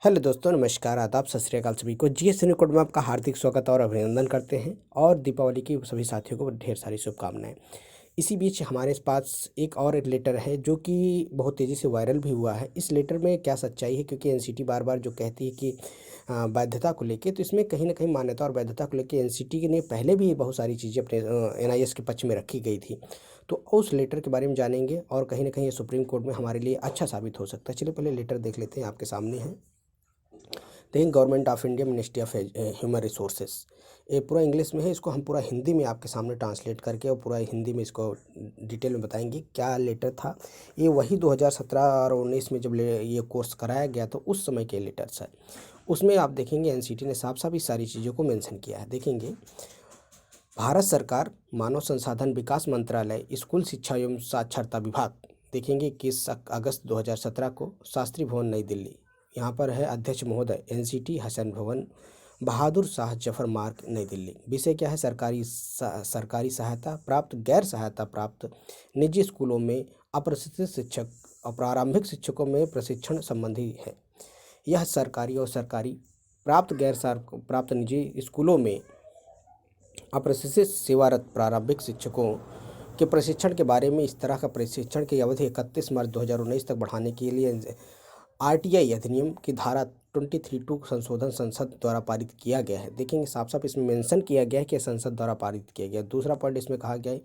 Hello दोस्तों, नमस्कार, आदाब, सत श्री अकाल। सभी को जीएस कोड में आपका हार्दिक स्वागत और अभिनंदन करते हैं और दीपावली की सभी साथियों को ढेर सारी शुभकामनाएं। इसी बीच हमारे पास एक और एक लेटर है जो कि बहुत तेज़ी से वायरल भी हुआ है। इस लेटर में क्या सच्चाई है, क्योंकि एनसीटी बार बार जो कहती है कि वैधता को लेके, तो इसमें कहीं ना कहीं मान्यता और वैधता को लेके एनसीटी ने पहले भी बहुत सारी चीज़ें अपने एनआईएस के पक्ष में रखी गई थी। तो उस लेटर के बारे में जानेंगे और कहीं ना कहीं ये सुप्रीम कोर्ट में हमारे लिए अच्छा साबित हो सकता है। चलिए पहले लेटर देख लेते हैं, आपके सामने है। देखिए, government of India, ministry of human resources, ये पूरा इंग्लिश में है। इसको हम पूरा हिंदी में आपके सामने ट्रांसलेट करके और पूरा हिंदी में इसको डिटेल में बताएंगे क्या लेटर था। ये वही 2017 और 19 में जब ये कोर्स कराया गया तो उस समय के लेटर्स है। उसमें आप देखेंगे एनसीटी ने साफ साफ इस सारी चीज़ों को मेंशन किया है। देखेंगे, भारत सरकार, मानव संसाधन विकास मंत्रालय, स्कूल शिक्षा एवं साक्षरता विभाग। देखेंगे 21 अगस्त 2017 को, शास्त्री भवन, नई दिल्ली। यहाँ पर है अध्यक्ष महोदय, एनसीटी, हसन भवन, बहादुर शाह जफर मार्ग, नई दिल्ली। विषय क्या है? सरकारी सहायता प्राप्त, गैर सहायता प्राप्त निजी स्कूलों में अप्रशिक्षित शिक्षक और प्रारंभिक शिक्षकों में प्रशिक्षण संबंधी है। यह सरकारी और सरकारी प्राप्त, गैर प्राप्त निजी स्कूलों में अप्रशिक्षित सेवारत प्रारंभिक शिक्षकों के प्रशिक्षण के बारे में इस तरह का प्रशिक्षण की अवधि 31 मार्च 2019 तक बढ़ाने के लिए आरटीआई अधिनियम की धारा 23(2) संशोधन संसद द्वारा पारित किया गया है। देखेंगे साफ साफ इसमें मेंशन किया गया है कि संसद द्वारा पारित किया गया। दूसरा पॉइंट इसमें कहा गया है,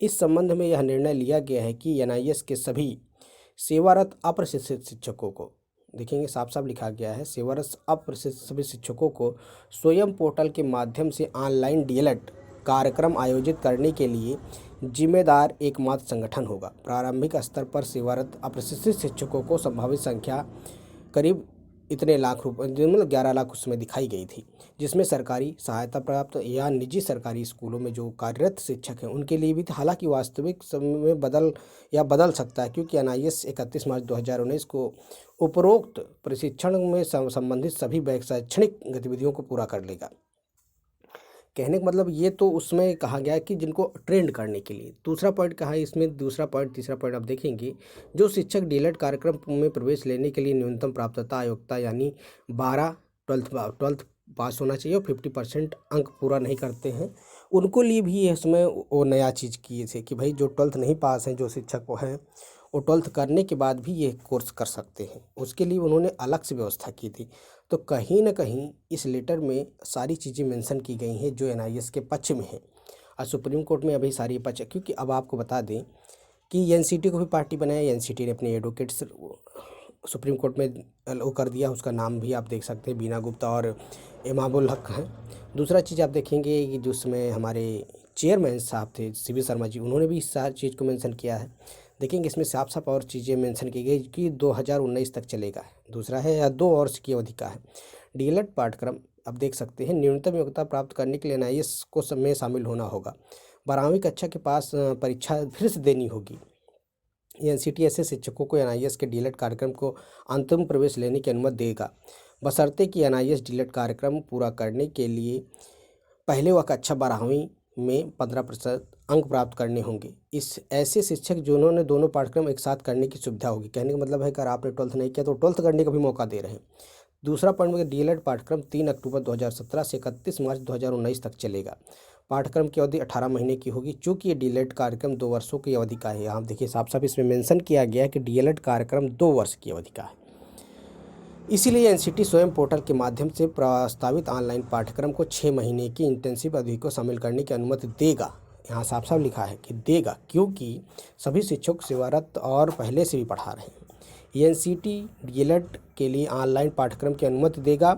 इस संबंध में यह निर्णय लिया गया है कि एनआईएस के सभी सेवारत अप्रशिक्षित शिक्षकों को, देखेंगे साफ साफ लिखा गया है, सेवारत अप्रशिक्षित सभी शिक्षकों को स्वयं पोर्टल के माध्यम से ऑनलाइन डीएलएड कार्यक्रम आयोजित करने के लिए जिम्मेदार एकमात्र संगठन होगा। प्रारंभिक स्तर पर सेवारत अप्रशिक्षित शिक्षकों को संभावित संख्या करीब इतने लाख रुपए, मतलब 11 लाख उसमें दिखाई गई थी, जिसमें सरकारी सहायता प्राप्त या निजी सरकारी स्कूलों में जो कार्यरत शिक्षक हैं उनके लिए भी था। हालांकि वास्तविक समय में बदल सकता है, क्योंकि एनआईएस 31 मार्च 2019 को उपरोक्त प्रशिक्षण में संबंधित सभी शैक्षणिक गतिविधियों को पूरा कर लेगा। कहने का मतलब ये तो उसमें कहा गया है कि जिनको ट्रेंड करने के लिए। दूसरा पॉइंट कहा है इसमें, दूसरा पॉइंट, तीसरा पॉइंट आप देखेंगे, जो शिक्षक डीएलएड कार्यक्रम में प्रवेश लेने के लिए न्यूनतम प्राप्तता योग्यता यानी 12 ट्वेल्थ पास होना चाहिए और 50% अंक पूरा नहीं करते हैं, उनको लिए भी इसमें वो नया चीज़ किए थे कि भाई जो 12th नहीं पास हैं, जो शिक्षक को हैं, वो 12th करने के बाद भी ये कोर्स कर सकते हैं। उसके लिए उन्होंने अलग से व्यवस्था की थी। तो कहीं ना कहीं इस लेटर में सारी चीज़ें मेंशन की गई हैं जो एनआईएस के पक्ष में है। और सुप्रीम कोर्ट में अभी सारी पक्ष, क्योंकि अब आपको बता दें कि एनसीटी को भी पार्टी बनाया। एनसीटी ने अपने एडवोकेट्स सुप्रीम कोर्ट में वो कर दिया, उसका नाम भी आप देख सकते हैं, बीना गुप्ता और इमामुल हक हैं। दूसरा चीज़ आप देखेंगे कि जिसमें हमारे चेयरमैन साहब थे, सीवी शर्मा जी, उन्होंने भी इस सारी चीज़ को मेंशन किया है। देखेंगे इसमें साफ साफ और चीज़ें मेंशन की गई कि 2019 तक चलेगा। दूसरा है या 2 वर्ष की अवधि का है डीएलएड पाठ्यक्रम। अब देख सकते हैं, न्यूनतम योग्यता प्राप्त करने के लिए एनआईएस को सब में शामिल होना होगा। 12वीं कक्षा के पास परीक्षा फिर से देनी होगी। एनसीटी ऐसे शिक्षकों को एनआईएस के डीएलएड कार्यक्रम को अंतिम प्रवेश लेने की अनुमति देगा, बशर्ते कि एनआईएस डीएलएड कार्यक्रम पूरा करने के लिए पहले वह कक्षा 12वीं में 15% अंक प्राप्त करने होंगे। इस ऐसे शिक्षक जिन्होंने दोनों पाठ्यक्रम एक साथ करने की सुविधा होगी। कहने का मतलब है कि अगर आपने 12th नहीं किया तो 12th करने का भी मौका दे रहे हैं। दूसरा पॉइंट में, डीएलएड पाठ्यक्रम 3 अक्टूबर 2017 से 31 मार्च 2019 तक चलेगा। पाठ्यक्रम की अवधि 18 महीने की होगी। चूँकि ये डीएलएड कार्यक्रम 2 वर्षों की अवधि का है। यहाँ देखिए साफ साफ इसमें मेंशन किया गया है कि डीएलएड कार्यक्रम 2 वर्ष की अवधि का है। इसीलिए एनसीटी स्वयं पोर्टल के माध्यम से प्रस्तावित ऑनलाइन पाठ्यक्रम को 6 महीने की इंटेंसिव अवधि को शामिल करने की अनुमति देगा। यहाँ साफ साफ लिखा है कि देगा, क्योंकि सभी शिक्षक सेवारत और पहले से भी पढ़ा रहे हैं। एनसीटी डीएलएड के लिए ऑनलाइन पाठ्यक्रम की अनुमति देगा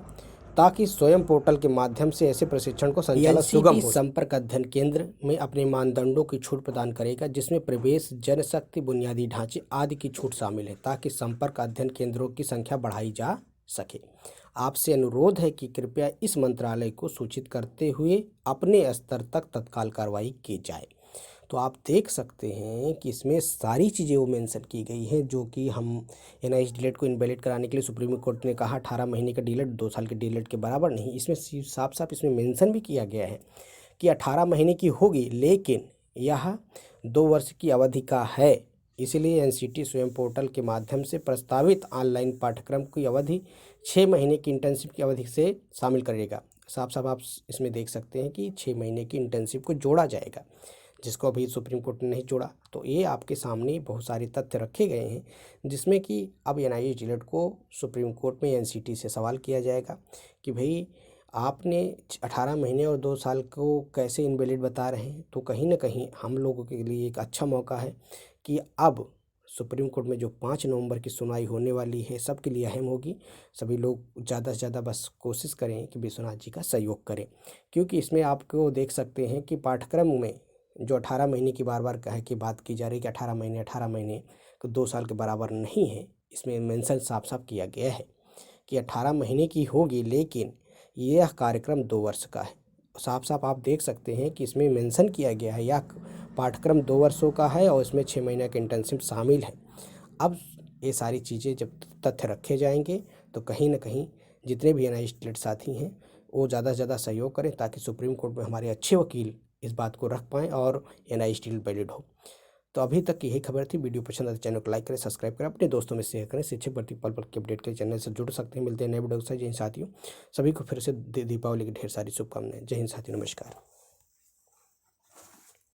ताकि स्वयं पोर्टल के माध्यम से ऐसे प्रशिक्षण को संचालन सुगम हो। संपर्क अध्ययन केंद्र में अपने मानदंडों की छूट प्रदान करेगा, जिसमें प्रवेश, जनशक्ति, बुनियादी ढांचे आदि की छूट शामिल है, ताकि संपर्क अध्ययन केंद्रों की संख्या बढ़ाई जा सके। आपसे अनुरोध है कि कृपया इस मंत्रालय को सूचित करते हुए अपने स्तर तक तत्काल कार्रवाई की जाए। तो आप देख सकते हैं कि इसमें सारी चीज़ें वो मेंशन की गई हैं जो कि हम एनआईएस डीएलएड को इनवैलिड कराने के लिए सुप्रीम कोर्ट ने कहा 18 महीने का डीएलएड 2 साल के डीएलएड के बराबर नहीं। इसमें साफ साफ इसमें मेंशन भी किया गया है कि 18 महीने की होगी, लेकिन यह 2 वर्ष की अवधि का है। इसलिए एनसीटी स्वयं पोर्टल के माध्यम से प्रस्तावित ऑनलाइन पाठ्यक्रम की अवधि 6 महीने की इंटर्नशिप की अवधि से शामिल करेगा। साफ साफ आप इसमें देख सकते हैं कि 6 महीने की इंटर्नशिप को जोड़ा जाएगा, जिसको अभी सुप्रीम कोर्ट ने नहीं जोड़ा। तो ये आपके सामने बहुत सारे तथ्य रखे गए हैं, जिसमें कि अब एनआईए डीलिट को सुप्रीम कोर्ट में एनसीटी से सवाल किया जाएगा कि भाई आपने 18 महीने और 2 साल को कैसे इनवैलिड बता रहे हैं। तो कहीं ना कहीं हम लोगों के लिए एक अच्छा मौका है कि अब सुप्रीम कोर्ट में जो 5 नवंबर की सुनवाई होने वाली है, सबके लिए अहम होगी। सभी लोग ज़्यादा से ज़्यादा बस कोशिश करें कि विश्वनाथ जी का सहयोग करें, क्योंकि इसमें आपको देख सकते हैं कि पाठ्यक्रम में जो 18 महीने की बार बार कह के बात की जा रही है कि 18 महीने तो 2 साल के बराबर नहीं है। इसमें मेंशन साफ साफ किया गया है कि 18 महीने की होगी, लेकिन यह कार्यक्रम 2 वर्ष का है। साफ साफ आप देख सकते हैं कि इसमें मेंशन किया गया है यह पाठ्यक्रम 2 वर्षों का है और इसमें 6 महीने का इंटर्नशिप शामिल है। अब ये सारी चीज़ें जब तथ्य रखे जाएंगे तो कहीं ना कहीं जितने भी एनआईए स्टेट साथी हैं वो ज़्यादा से ज़्यादा सहयोग करें, ताकि सुप्रीम कोर्ट में हमारे अच्छे वकील इस बात को रख पाएँ और एनआईए स्टील वैलिड हो। तो अभी तक यही खबर थी। वीडियो पसंद आए तो चैनल को लाइक करें, सब्सक्राइब करें, अपने दोस्तों में शेयर करें। शिक्षक भर्ती पल पल की अपडेट के चैनल से जुड़ सकते हैं। मिलते हैं नए वीडियो से। जय हिंद साथियों, सभी को फिर से दीपावली की ढेर सारी शुभकामनाएं। जय हिंद साथियों, नमस्कार।